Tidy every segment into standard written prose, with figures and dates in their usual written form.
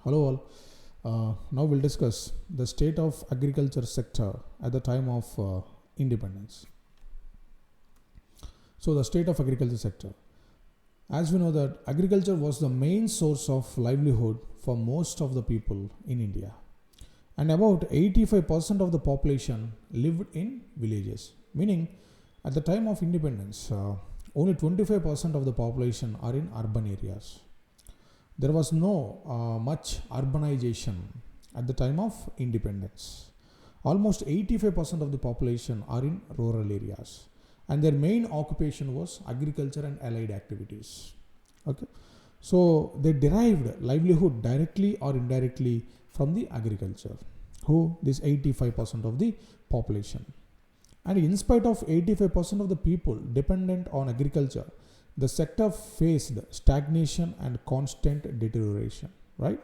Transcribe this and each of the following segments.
Hello all. Now we'll discuss the state of agriculture sector at the time of independence. So the state of agriculture sector. As we know that agriculture was the main source of livelihood for most of the people in India. And about 85% of the population lived in villages. Meaning at the time of independence, only 25% of the population are in urban areas. There was no much urbanization at the time of independence. Almost 85% of the population are in rural areas, and their main occupation was agriculture and allied activities. Okay, so they derived livelihood directly or indirectly from the agriculture. Who? This 85% of the population. And in spite of 85% of the people dependent on agriculture, the sector faced stagnation and constant deterioration, right?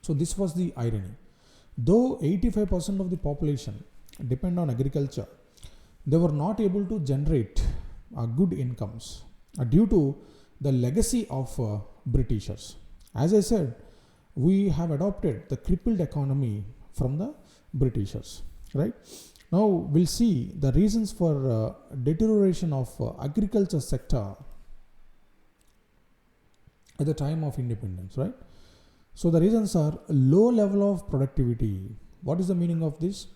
So this was the irony. Though 85% of the population depend on agriculture, they were not able to generate good incomes due to the legacy of Britishers. As I said, we have adopted the crippled economy from the Britishers, right? Now we'll see the reasons for deterioration of agriculture sector at the time of independence, right? So the reasons are low level of productivity. What is the meaning of this?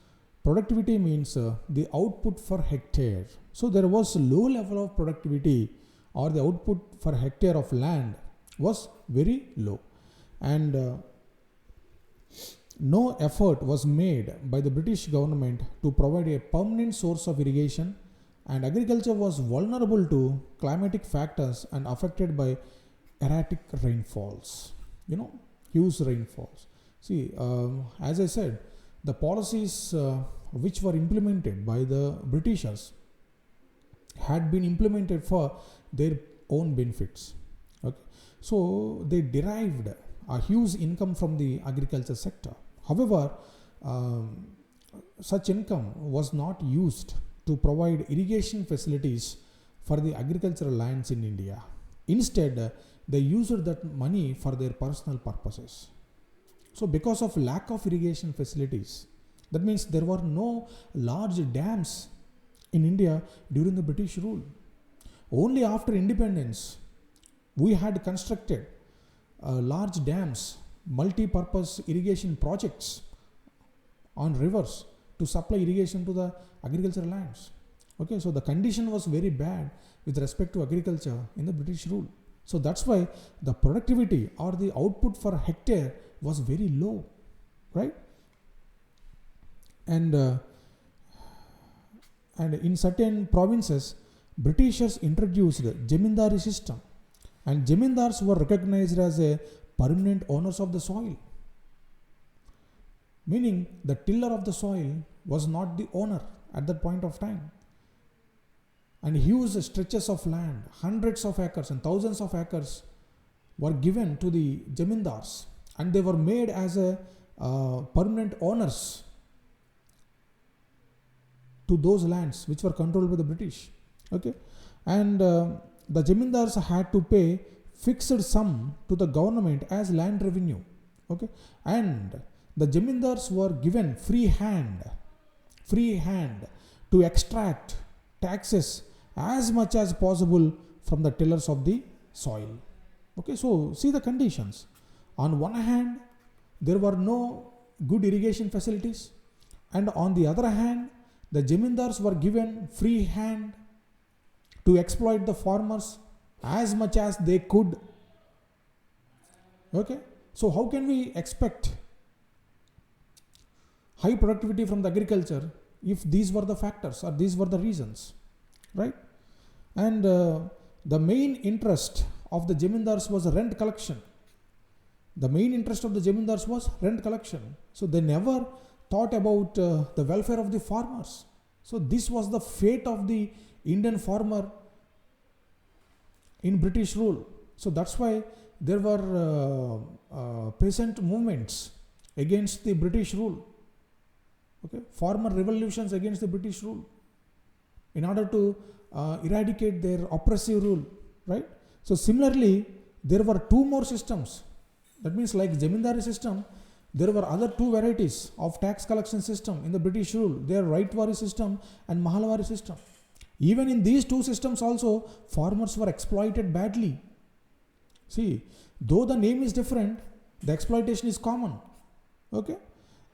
Productivity means the output per hectare. So there was low level of productivity, or the output per hectare of land was very low, and no effort was made by the British government to provide a permanent source of irrigation, and agriculture was vulnerable to climatic factors and affected by erratic rainfalls, huge rainfalls. See, as I said, the policies which were implemented by the Britishers had been implemented for their own benefits. Okay, so they derived a huge income from the agriculture sector. However, such income was not used to provide irrigation facilities for the agricultural lands in India. Instead, they used that money for their personal purposes. So because of lack of irrigation facilities, that means there were no large dams in India during the British rule. Only after independence, we had constructed large dams, multi-purpose irrigation projects on rivers to supply irrigation to the agricultural lands. Okay, so the condition was very bad with respect to agriculture in the British rule. So that's why the productivity or the output for hectare was very low, right? And in certain provinces, Britishers introduced Jamindari system, and Jamindars were recognized as a permanent owners of the soil, meaning the tiller of the soil was not the owner at that point of time. And huge stretches of land, hundreds of acres and thousands of acres, were given to the Jamindars, and they were made as a permanent owners to those lands which were controlled by the British. Okay, and the Jamindars had to pay fixed sum to the government as land revenue. Okay, and the Jamindars were given free hand to extract taxes as much as possible from the tillers of the soil. Okay, so see the conditions. On one hand, there were no good irrigation facilities, and on the other hand, the Jamindars were given free hand to exploit the farmers as much as they could. Okay, so how can we expect high productivity from the agriculture if these were the factors or these were the reasons, right? And the main interest of the Jamindars was rent collection. The main interest of the Jamindars was rent collection. So they never thought about the welfare of the farmers. So this was the fate of the Indian farmer in British rule. So that's why there were peasant movements against the British rule. Okay, farmer revolutions against the British rule in order to eradicate their oppressive rule, right? So similarly, there were two more systems That means like Zamindari system, there were other two varieties of tax collection system in the British rule. They are Raitwari system and Mahalwari system. Even in these two systems also, farmers were exploited badly. See, though the name is different, the exploitation is common. Okay,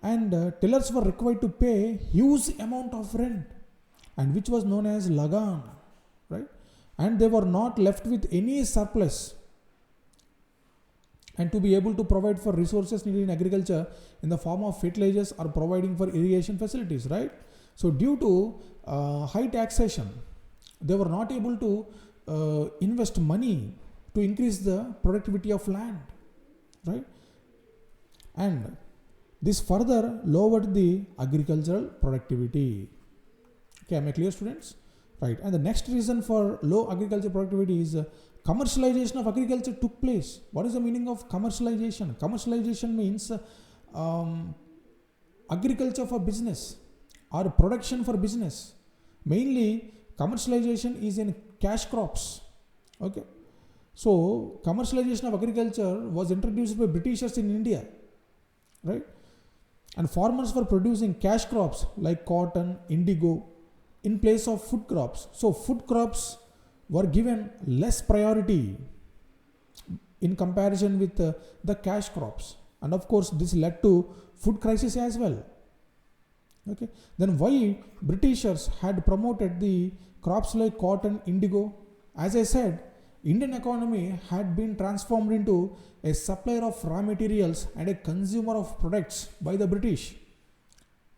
and tillers were required to pay huge amount of rent, and which was known as lagan, right? And they were not left with any surplus, and to be able to provide for resources needed in agriculture in the form of fertilizers or providing for irrigation facilities, right? So due to high taxation, they were not able to invest money to increase the productivity of land, right? And this further lowered the agricultural productivity. Okay, am I clear, students? Right. And the next reason for low agricultural productivity is commercialization of agriculture took place. What is the meaning of commercialization? Commercialization means agriculture for business or production for business. Mainly commercialization is in cash crops. Okay. So commercialization of agriculture was introduced by Britishers in India, right? And farmers were producing cash crops like cotton, indigo in place of food crops. So food crops were given less priority in comparison with the cash crops, and of course this led to food crisis as well. Okay, then why Britishers had promoted the crops like cotton, indigo? As I said, Indian economy had been transformed into a supplier of raw materials and a consumer of products by the British.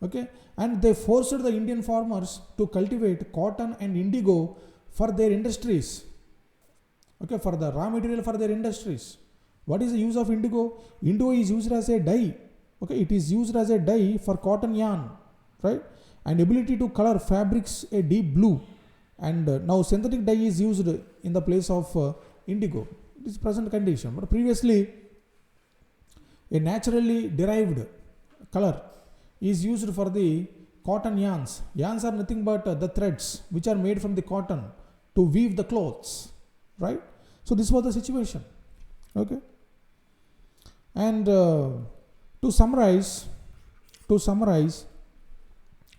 Okay, and they forced the Indian farmers to cultivate cotton and indigo for their industries. Okay, for the raw material for their industries. What is the use of indigo? Indigo is used as a dye. Okay, it is used as a dye for cotton yarn, right? And ability to color fabrics a deep blue. And now synthetic dye is used in the place of indigo. This is present condition. But previously, a naturally derived color is used for the cotton yarns. Yarns are nothing but the threads which are made from the cotton to weave the clothes, right? So this was the situation. Okay. And to summarize,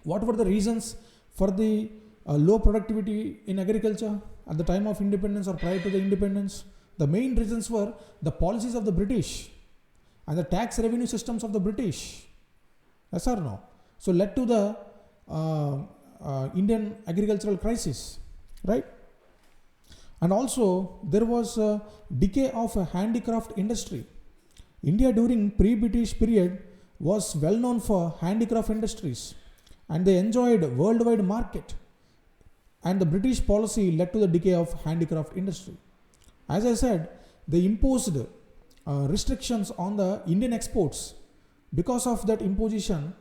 what were the reasons for the low productivity in agriculture at the time of independence or prior to the independence? The main reasons were the policies of the British and the tax revenue systems of the British. Yes or no? So led to the Indian agricultural crisis, right? And also there was a decay of a handicraft industry. India during pre-British period was well known for handicraft industries, and they enjoyed worldwide market. And the British policy led to the decay of handicraft industry. As I said, they imposed restrictions on the Indian exports. Because of that imposition,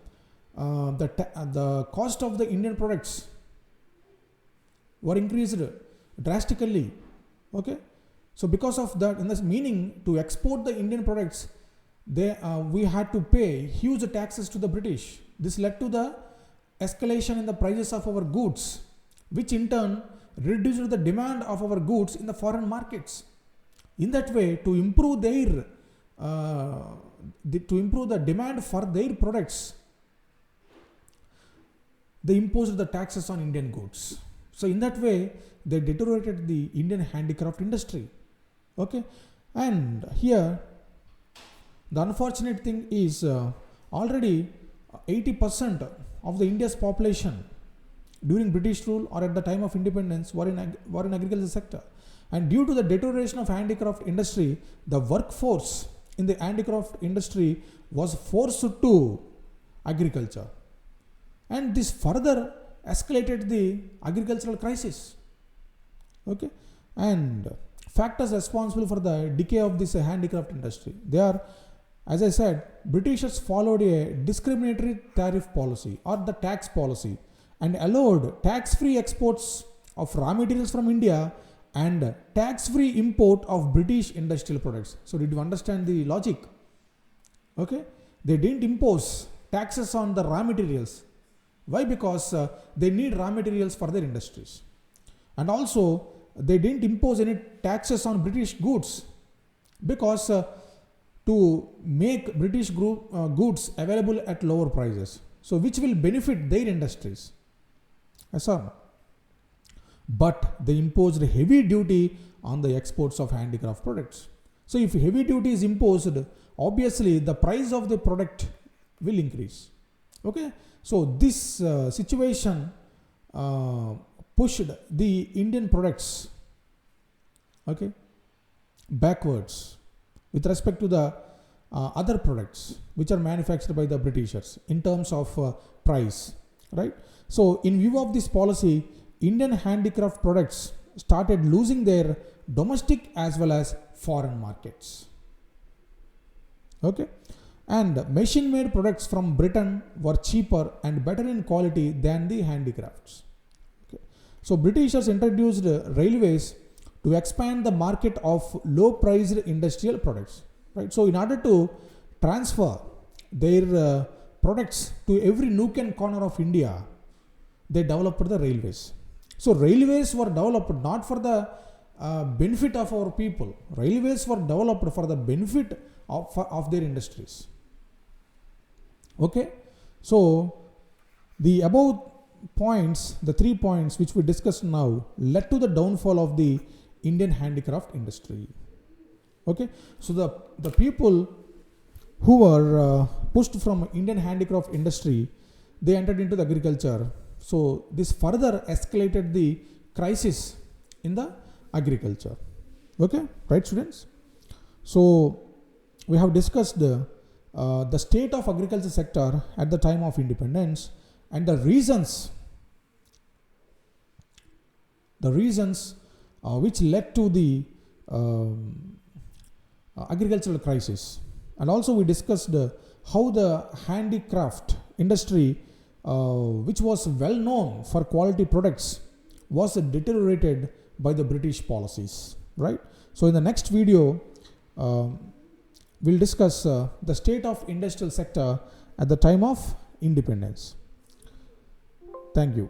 the cost of the Indian products were increased drastically. Okay, so because of that, in this meaning to export the Indian products, we had to pay huge taxes to the British. This led to the escalation in the prices of our goods, which in turn reduced the demand of our goods in the foreign markets. In that way, to improve the demand for their products, they imposed the taxes on Indian goods. So in that way, they deteriorated the Indian handicraft industry. Okay, and here the unfortunate thing is already 80% of the India's population during British rule or at the time of independence were in agriculture sector. And due to the deterioration of handicraft industry, the workforce in the handicraft industry was forced to agriculture. And this further escalated the agricultural crisis. Okay, and factors responsible for the decay of this handicraft industry, they are, as I said, Britishers followed a discriminatory tariff policy or the tax policy and allowed tax-free exports of raw materials from India and tax-free import of British industrial products. So did you understand the logic? Okay, they didn't impose taxes on the raw materials. Why? Because they need raw materials for their industries. And also they didn't impose any taxes on British goods because to make British goods available at lower prices. So which will benefit their industries. Yes or no? But they imposed heavy duty on the exports of handicraft products. So if heavy duty is imposed, obviously the price of the product will increase. Okay, so this situation pushed the Indian products, okay, backwards with respect to the other products which are manufactured by the Britishers in terms of price, right? So in view of this policy, Indian handicraft products started losing their domestic as well as foreign markets. Okay, and machine made products from Britain were cheaper and better in quality than the handicrafts. Okay. So Britishers introduced railways to expand the market of low priced industrial products, right? So in order to transfer their products to every nook and corner of India, they developed the railways. So railways were developed not for the benefit of our people. Railways were developed for the benefit of their industries. Okay, so the above points, the 3 points which we discussed now, led to the downfall of the Indian handicraft industry. Okay, so the people who were pushed from Indian handicraft industry, they entered into the agriculture. So this further escalated the crisis in the agriculture. Okay, right, students? So we have discussed the state of agriculture sector at the time of independence and the reasons which led to the agricultural crisis. And also we discussed how the handicraft industry, which was well known for quality products, was deteriorated by the British policies, right? So in the next video, we'll discuss the state of industrial sector at the time of independence. Thank you.